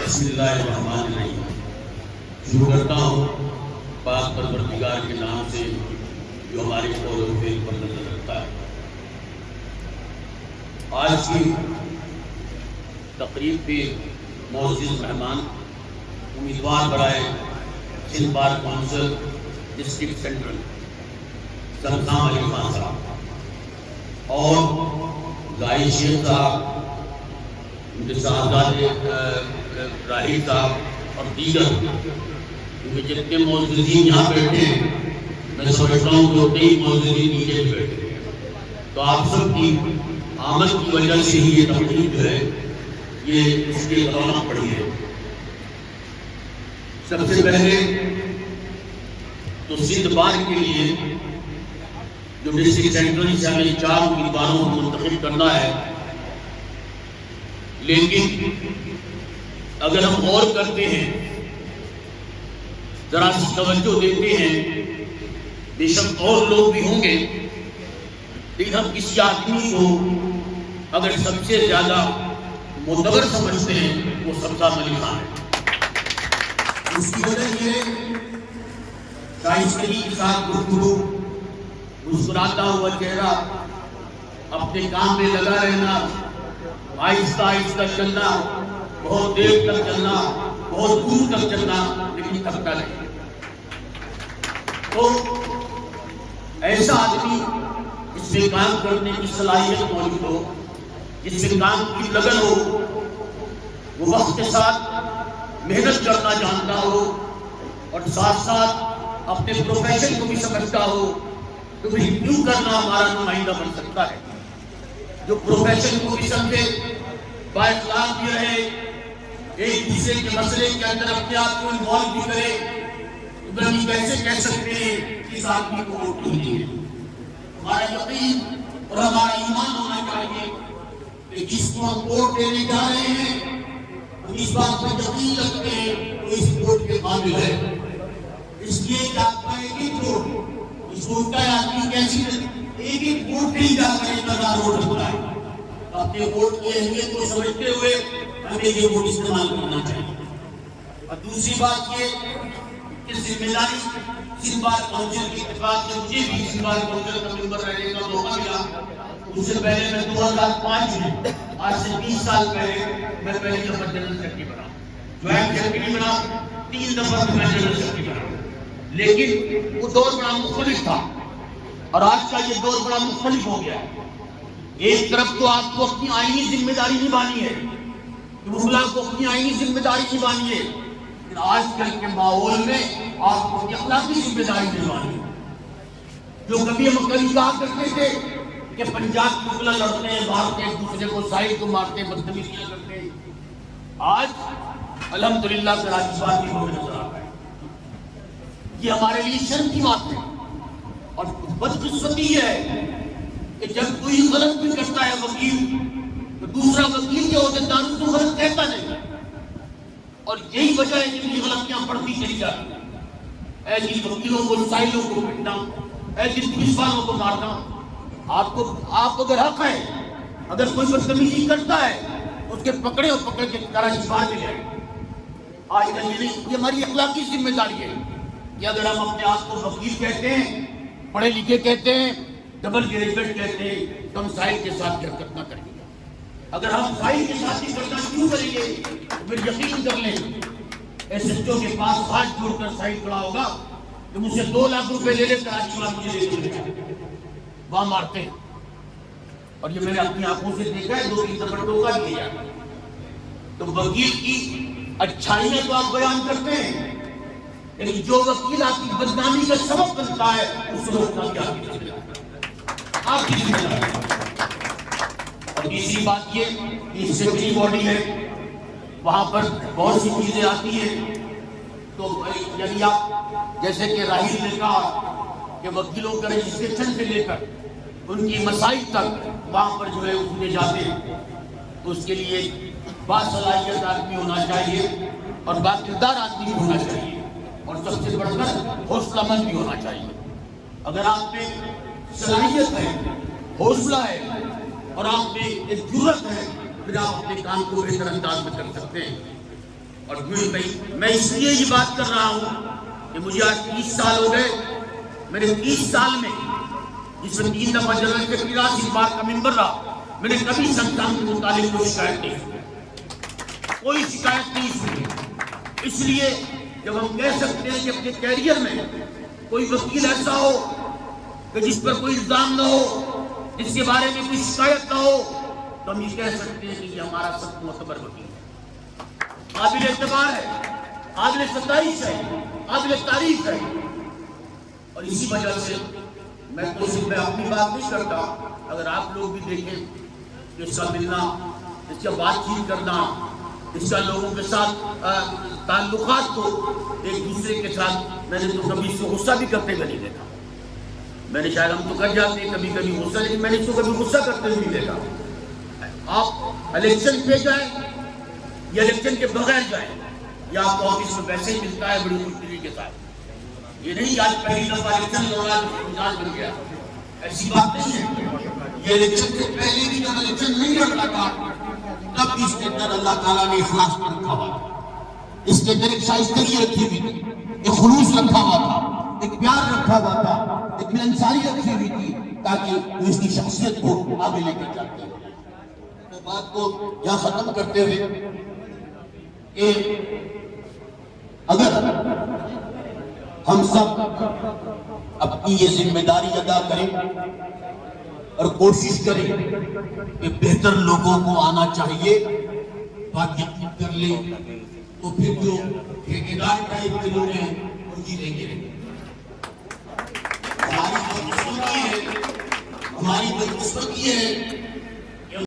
بسم اللہ الرحمن الرحیم۔ شروع کرتا ہوں پاک پروردگار کے نام سے جو ہمارے قول و فعل پر نظر رکھتا ہے۔ آج کی تقریب پہ معزز مہمان امیدوار برائے Sindh bar council district central Sultan Ali Khan صاحب اور زاہد شیخ صاحب، شہزاد راہی صاحب اور دیگر کیونکہ جتنے معززین یہاں بیٹھے ہیں میں سمجھتا ہوں کہ اتنے ہی معززین نیچے بیٹھے ہیں، تو آپ سب کی آمد کی وجہ سے ہی یہ تقریب جو ہے یہ اس کی رونق پڑی ہے۔ سب سے پہلے تو سندھ بار کے لیے جو ڈسٹرکٹ سینٹرل سے ہمیں 4 امیدواروں کو منتخب کرنا ہے، لیکن اگر ہم غور کرتے ہیں، ذرا سی توجہ دیتے ہیں، بے شک اور لوگ بھی ہوں گے، لیکن ہم کسی آدمی کو اگر سب سے زیادہ معتبر سمجھتے ہیں وہ سلطان علی خان ہے۔ اس کی وجہ یہ شائستگی کے ساتھ گفتگو، مسکراتا ہوا چہرہ، اپنے کام میں لگا رہنا، آہستہ آہستہ چلنا، بہت دیر تک چلنا، بہت دور تک چلنا، لیکن تھکتا نہیں۔ تو ایسا آدمی جس میں کام کرنے کی صلاحیت موجود ہو، جس میں کام کی لگن ہو، وہ وقت کے ساتھ محنت کرنا جانتا ہو اور ساتھ ساتھ اپنے پروفیشن کو بھی سمجھتا ہو، تو بھی کیوں کرنا ہمارا نمائندہ بن سکتا ہے۔ جو پروفیشن کو بھی سمجھے، با اخلاق بھی رہے، ایک دوسرے کے مسئلے کے اندر اپنے آپ کو انوالو بھی کرے، تو ہم کیسے کہہ سکتے ہیں کہ اس آدمی کو ووٹ نہیں دیں گے۔ ہمارا یقین اور ہمارا ایمان ہونا چاہیے کہ جس کو ہم ووٹ دینے جا رہے ہیں ہم اس بات پر یقین رکھتے ہیں کہ اس ووٹ کے قابل ہے، اس لیے کہ آپ کا ایک ایک ووٹ اس ووٹ کا آدمی کیسی ایک ایک ووٹ نہیں جا کر 1000 ووٹ رکھتا ہے۔ اپنے ووٹ کی اہمیت کو سمجھتے ہوئے ہمیں یہ ووٹ استعمال کرنا چاہیے۔ اور دوسری بات یہ کہ ذمہ داری سندھ بار کونسل کی اتفاق سے مجھے بھی سندھ بار کونسل کا ممبر رہنے کا موقع ملا۔ اس سے پہلے میں 2005 میں، آج سے 20 سال پہلے میں پہلی دفعہ جنرل سیکرٹری بنا، جوائنٹ سیکرٹری بنا، 3 دفعہ میں جنرل سیکرٹری بنا، لیکن وہ دور بڑا مختلف تھا اور آج کا یہ دور بڑا مختلف ہو گیا ہے۔ ایک طرف تو آپ کو اپنی آئینی ذمہ داری نبھانی ہے، مغلاں کو اپنی آئینی ذمہ داری نبھانی ہے، لیکن آج کل کے ماحول میں آپ کو اپنی اخلاقی ذمہ داری نبھانی ہے۔ جو کبھی ہم کہا کرتے تھے کہ پنجاب کی مغلاں لڑتے ہیں، مارتے ایک دوسرے کو، سائل کو مارتے، بدتمیزیاں کرتے ہیں، آج الحمدللہ کراچی بات بھی ہمیں نظر آ رہا ہے۔ یہ ہمارے لیے شرم کی بات ہے اور بدقسمتی ہے کہ جب کوئی غلط بھی کرتا ہے وکیل، تو دوسرا وکیل کے عہدیدار اس کو غلط کہتا نہیں، اور یہی وجہ ہے جن کی غلطیاں بڑھتی چلی جاتی ہیں۔ ایسی وکیلوں کو، سائلوں کو پیٹنا، ایسی پولیس والوں کو مارنا، آپ اگر حق ہے، اگر کوئی بدتمیزی کرتا ہے اس کے پکڑے اور پکڑ کے کراچی بار میں لے۔ آج کل یہ ہماری اخلاقی ذمہ داری ہے کہ اگر ہم اپنے آپ کو وکیل کہتے ہیں، پڑھے لکھے کہتے ہیں، ڈبل گریجویٹ کہتے ہیں، تو ہم سائل کے ساتھ حرکت نہ کریں گے۔ اگر ہم سائل کے ساتھ ہی کرنا شروع کریں گے تو پھر یقین کر لیں ایس ایچ او کے پاس ہاتھ جوڑ کر سائل کھڑا ہوگا کہ مجھ سے 2 لاکھ روپے لے لے کراچی میں مجھے دے دیں، وہاں مارتے ہیں۔ اور یہ میں نے اپنی آنکھوں سے دیکھا ہے، 2-3 دفعہ ٹوکا بھی کیا۔ تو وکیل کی اچھائیاں تو آپ بیان کرتے ہیں، لیکن جو وکیل آپ کی بدنامی کا سبب بنتا ہے اس کو روکنا بھی آپ کی ذمہ داری ہے۔ اور تیسری بات یہ کہ اسمبلی باڈی ہے، وہاں پر بہت سی چیزیں آتی ہیں، تو یعنی آپ جیسے کہ راہیل نے کہا کہ وکیلوں کا رجسٹریشن سے لے کر ان کی مسائل تک وہاں پر جو ہے اٹھنے جاتے ہیں، تو اس کے لیے باصلاحیت آدمی ہونا چاہیے اور باکردار آدمی ہونا چاہیے، اور سب سے بڑھ کر حوصلہ مند بھی ہونا چاہیے۔ اگر آپ میں صلاحیت ہے، حوصلہ ہے اور آپ میں ایک جرأت ہے، پھر آپ اپنے کام کو بہتر انداز میں کر سکتے ہیں۔ اور بھیڑ گئی. میں اس لیے یہ بات کر رہا ہوں کہ مجھے آج 30 سال ہو گئے. میرے 30 سال میں جس میں 3 دفعہ جنرل سیکرٹری رہا، 30 بار کا ممبر رہا، میں نے کبھی سنگھن کے متعلق کوئی شکایت نہیں سنی، کوئی شکایت نہیں سنی. اس لیے جب ہم کہہ سکتے ہیں کہ اپنے کیریئر میں کوئی وکیل ایسا ہو کہ جس پر کوئی الزام نہ ہو، جس کے بارے میں کوئی شکایت نہ ہو، تو ہم یہ کہہ سکتے ہیں کہ یہ ہمارا سب معتبر وکیل ہے، قابل اعتبار ہے، قابل ستائش ہے، قابل تعریف ہے. اور اسی وجہ سے میں اپنی بات نہیں کرتا. اگر آپ لوگ بھی دیکھیں کہ اس کا ملنا، اس کا بات چیت کرنا، اس کا لوگوں کے ساتھ تعلقات کو ایک دوسرے کے ساتھ، میں نے تو کبھی اس کو غصہ بھی کرتے ہوئے نہیں دیکھا. میں نے شاید ہم تو کر جاتے ہیں کبھی کبھی غصہ، لیکن میں نے اس کو کبھی غصہ کرتے ہوئے نہیں دیکھا. آپ الیکشن پہ جائیں یا الیکشن کے بغیر جائیں، یا آپ کو آفس میں ویسے ہی ملتا ہے بڑی خوشی کے ساتھ. یہ نہیں آج پہلی دفعہ الیکشن لڑا مزاج بن گیا، ایسی بات نہیں ہے. یہ الیکشن سے پہلے بھی جب الیکشن نہیں لڑتا تھا تب بھی اس کے اندر اللہ تعالیٰ نے اخلاص پر رکھا ہوا تھا، اس کے اندر ایک شائستگی رکھی ہوئی تھی، ایک خلوص رکھا ہوا تھا، ایک پیار رکھا ہوا تھا، ایک ملنساری رکھی ہوئی تھی، تاکہ وہ اس کی شخصیت کو آگے لے کے چلتے. میں بات کو یہاں ختم کرتے ہوئے کہ اگر ہم سب اپنی یہ ذمہ داری ادا کریں اور کوشش کریں کہ بہتر لوگوں کو آنا چاہیے، بات یقین کر لیں تو پھر جو ٹھیکیدار ٹائپ کے لوگ ہیں وہ جیتیں گے. ہماری بدقسمتی ہے